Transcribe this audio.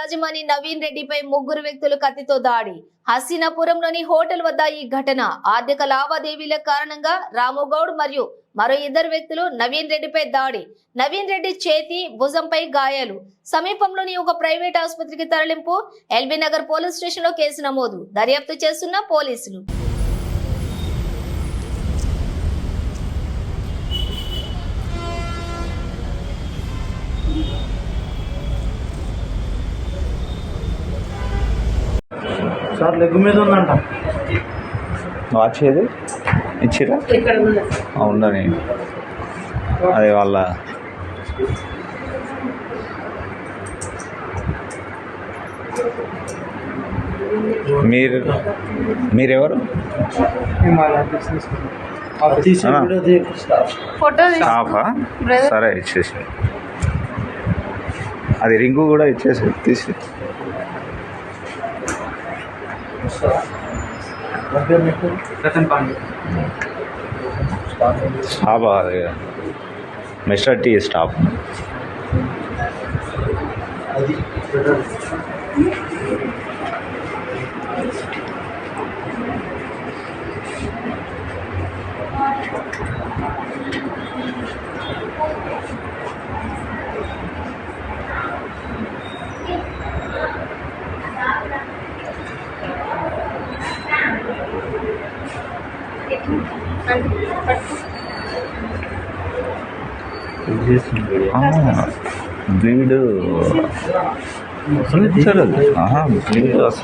యాజమాని నవీన్ రెడ్డిపై ముగ్గురు వ్యక్తులు కత్తితో దాడి. హసీనాపురంలోని హోటల్ వద్ద ఈ ఘటన. ఆర్థిక లావాదేవీల కారణంగా రాముగౌడ్ మరియు మరో ఇద్దరు వ్యక్తులు నవీన్ రెడ్డిపై దాడి. నవీన్ రెడ్డి చేతి, భుజంపై గాయాలు. సమీపంలోని ఒక ప్రైవేట్ ఆసుపత్రికి తరలింపు. ఎల్బీ నగర్ పోలీస్ స్టేషన్ లో కేసు నమోదు. దర్యాప్తు చేస్తున్న పోలీసులు. సార్ లెగ్ మీద ఉందంట. వాచ్ ఏది ఇచ్చిరా ఉండని అది వాళ్ళ మీరెవరు స్టాఫా? సరే ఇచ్చేసి అది రింగు కూడా ఇచ్చేసి తీసి స్టాఫ్ అది మిస్టర్ టీ స్టాఫ్. వీడు బ్లీడ్ అసలు